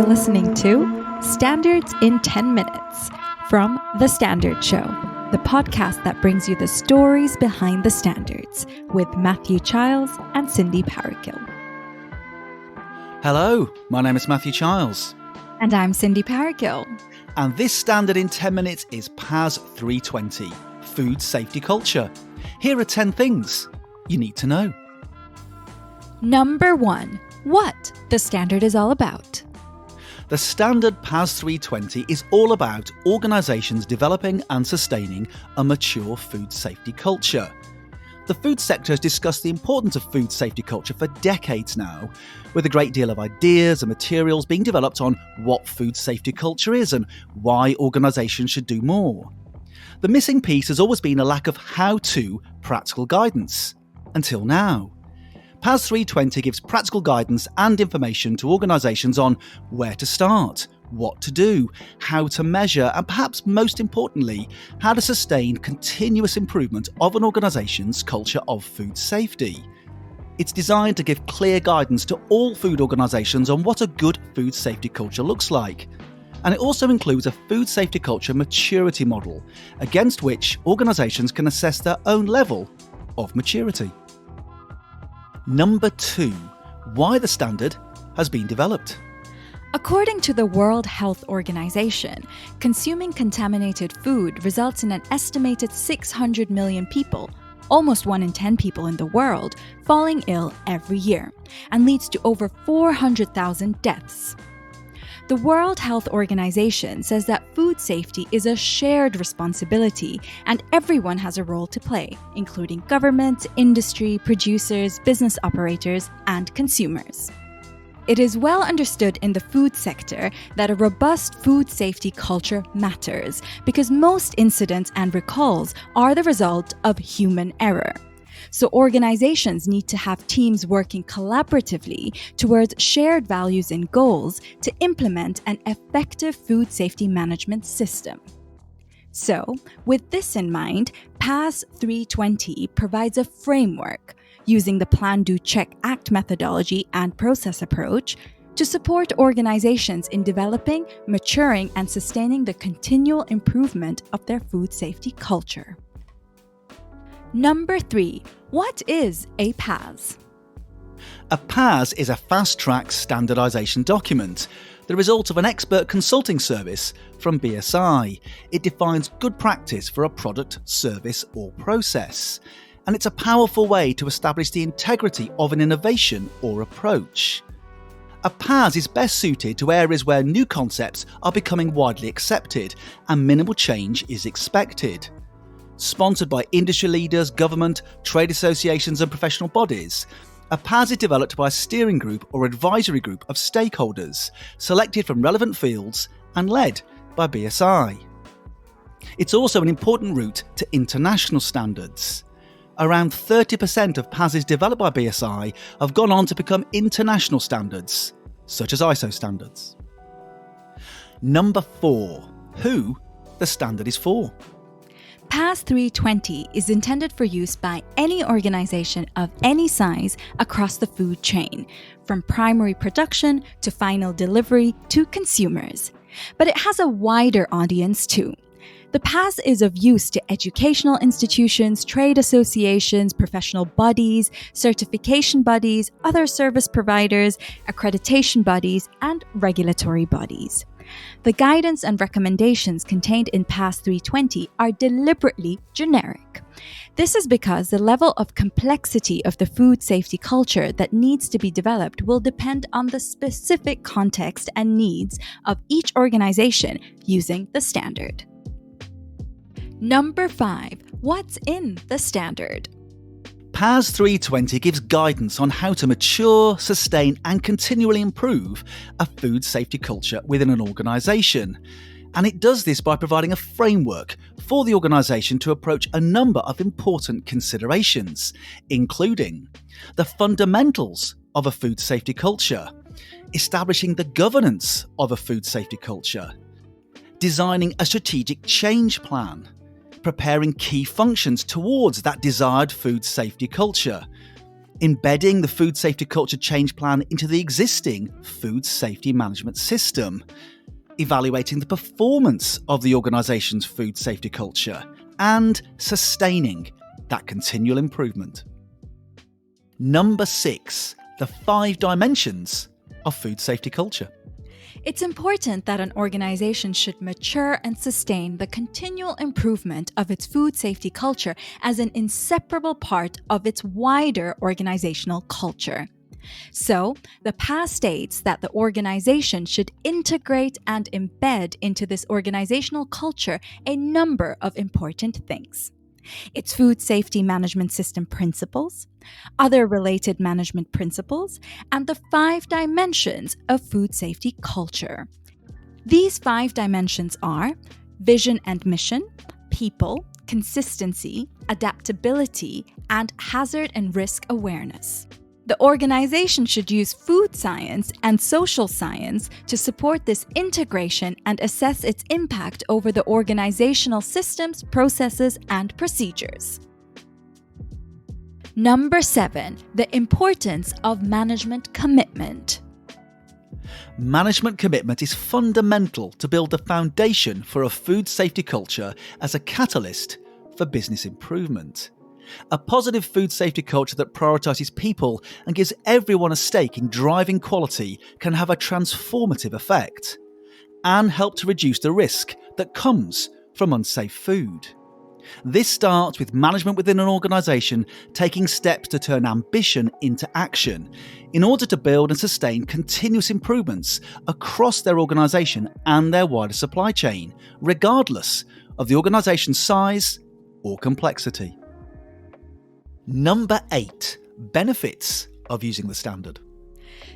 listening to Standards in 10 Minutes from The Standard Show, the podcast that brings you the stories behind the standards with Matthew Childs and Cindy Parakill. Hello, my name is Matthew Childs. And I'm Cindy Parakill. And this Standard in 10 Minutes is PAS 320, Food Safety Culture. Here are 10 things you need to know. Number 1. What the standard is all about. The standard PAS 320 is all about organisations developing and sustaining a mature food safety culture. The food sector has discussed the importance of food safety culture for decades now, with a great deal of ideas and materials being developed on what food safety culture is and why organisations should do more. The missing piece has always been a lack of how-to practical guidance, until now. PAS 320 gives practical guidance and information to organisations on where to start, what to do, how to measure, and perhaps most importantly, how to sustain continuous improvement of an organisation's culture of food safety. It's designed to give clear guidance to all food organisations on what a good food safety culture looks like. And it also includes a food safety culture maturity model, against which organisations can assess their own level of maturity. Number 2. Why the standard has been developed. According to the World Health Organization, consuming contaminated food results in an estimated 600 million people, almost 1 in 10 people in the world, falling ill every year, and leads to over 400,000 deaths. The World Health Organization says that food safety is a shared responsibility and everyone has a role to play, including government, industry, producers, business operators, and consumers. It is well understood in the food sector that a robust food safety culture matters because most incidents and recalls are the result of human error. So organizations need to have teams working collaboratively towards shared values and goals to implement an effective food safety management system. So, with this in mind, PAS 320 provides a framework using the Plan, Do, Check, Act methodology and process approach to support organizations in developing, maturing, and sustaining the continual improvement of their food safety culture. Number 3. What is a PAS? A PAS is a fast-track standardisation document, the result of an expert consulting service from BSI. It defines good practice for a product, service or process, and it's a powerful way to establish the integrity of an innovation or approach. A PAS is best suited to areas where new concepts are becoming widely accepted and minimal change is expected. Sponsored by industry leaders, government, trade associations and professional bodies, a PAS is developed by a steering group or advisory group of stakeholders, selected from relevant fields and led by BSI. It's also an important route to international standards. Around 30% of PASs developed by BSI have gone on to become international standards, such as ISO standards. Number 4. Who the standard is for. PAS 320 is intended for use by any organization of any size across the food chain, from primary production to final delivery to consumers. But it has a wider audience too. The PAS is of use to educational institutions, trade associations, professional bodies, certification bodies, other service providers, accreditation bodies, and regulatory bodies. The guidance and recommendations contained in PAS 320 are deliberately generic. This is because the level of complexity of the food safety culture that needs to be developed will depend on the specific context and needs of each organization using the standard. Number 5. What's in the standard? PAS 320 gives guidance on how to mature, sustain and continually improve a food safety culture within an organisation. And it does this by providing a framework for the organisation to approach a number of important considerations, including the fundamentals of a food safety culture, establishing the governance of a food safety culture, designing a strategic change plan, preparing key functions towards that desired food safety culture, embedding the food safety culture change plan into the existing food safety management system, evaluating the performance of the organisation's food safety culture, and sustaining that continual improvement. Number 6, the 5 dimensions of food safety culture. It's important that an organization should mature and sustain the continual improvement of its food safety culture as an inseparable part of its wider organizational culture. So, the PAS states that the organization should integrate and embed into this organizational culture a number of important things. Its food safety management system principles, other related management principles, and the 5 dimensions of food safety culture. These 5 dimensions are vision and mission, people, consistency, adaptability, and hazard and risk awareness. The organization should use food science and social science to support this integration and assess its impact over the organizational systems, processes, and procedures. Number 7, the importance of management commitment. Management commitment is fundamental to build the foundation for a food safety culture as a catalyst for business improvement. A positive food safety culture that prioritises people and gives everyone a stake in driving quality can have a transformative effect and help to reduce the risk that comes from unsafe food. This starts with management within an organisation taking steps to turn ambition into action in order to build and sustain continuous improvements across their organisation and their wider supply chain, regardless of the organisation's size or complexity. Number 8, benefits of using the standard.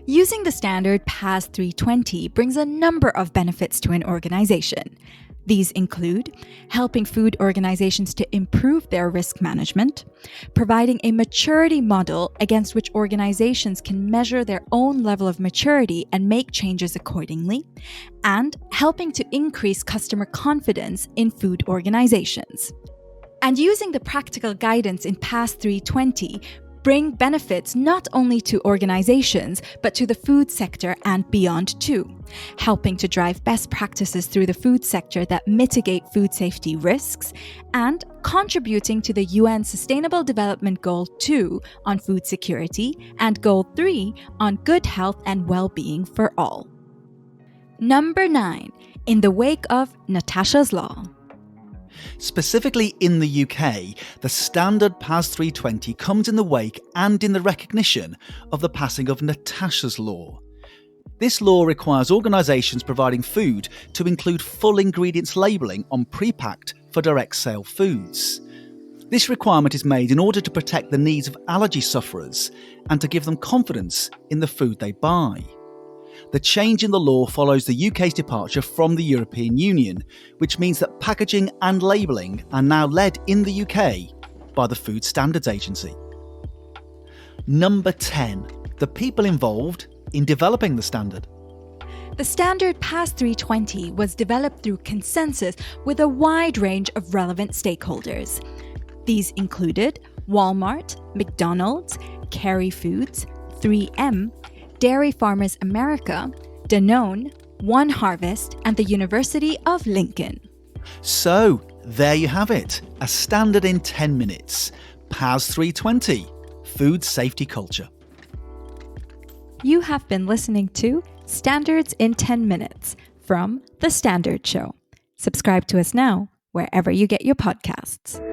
Using the standard PAS 320 brings a number of benefits to an organization. These include helping food organizations to improve their risk management, providing a maturity model against which organizations can measure their own level of maturity and make changes accordingly, and helping to increase customer confidence in food organizations. And using the practical guidance in PAS 320 bring benefits not only to organizations, but to the food sector and beyond too, helping to drive best practices through the food sector that mitigate food safety risks, and contributing to the UN Sustainable Development Goal 2 on food security and Goal 3 on good health and well-being for all. Number 9, in the wake of Natasha's Law. Specifically in the UK, the standard PAS 320 comes in the wake and in the recognition of the passing of Natasha's Law. This law requires organisations providing food to include full ingredients labelling on pre-packed for direct sale foods. This requirement is made in order to protect the needs of allergy sufferers and to give them confidence in the food they buy. The change in the law follows the UK's departure from the European Union, which means that packaging and labelling are now led in the UK by the Food Standards Agency. Number 10, the people involved in developing the standard. The standard PAS 320 was developed through consensus with a wide range of relevant stakeholders. These included Walmart, McDonald's, Kerry Foods, 3M, Dairy Farmers America, Danone, One Harvest, and the University of Lincoln. So, there you have it, a standard in 10 minutes. PAS 320, Food Safety Culture. You have been listening to Standards in 10 Minutes from The Standard Show. Subscribe to us now, wherever you get your podcasts.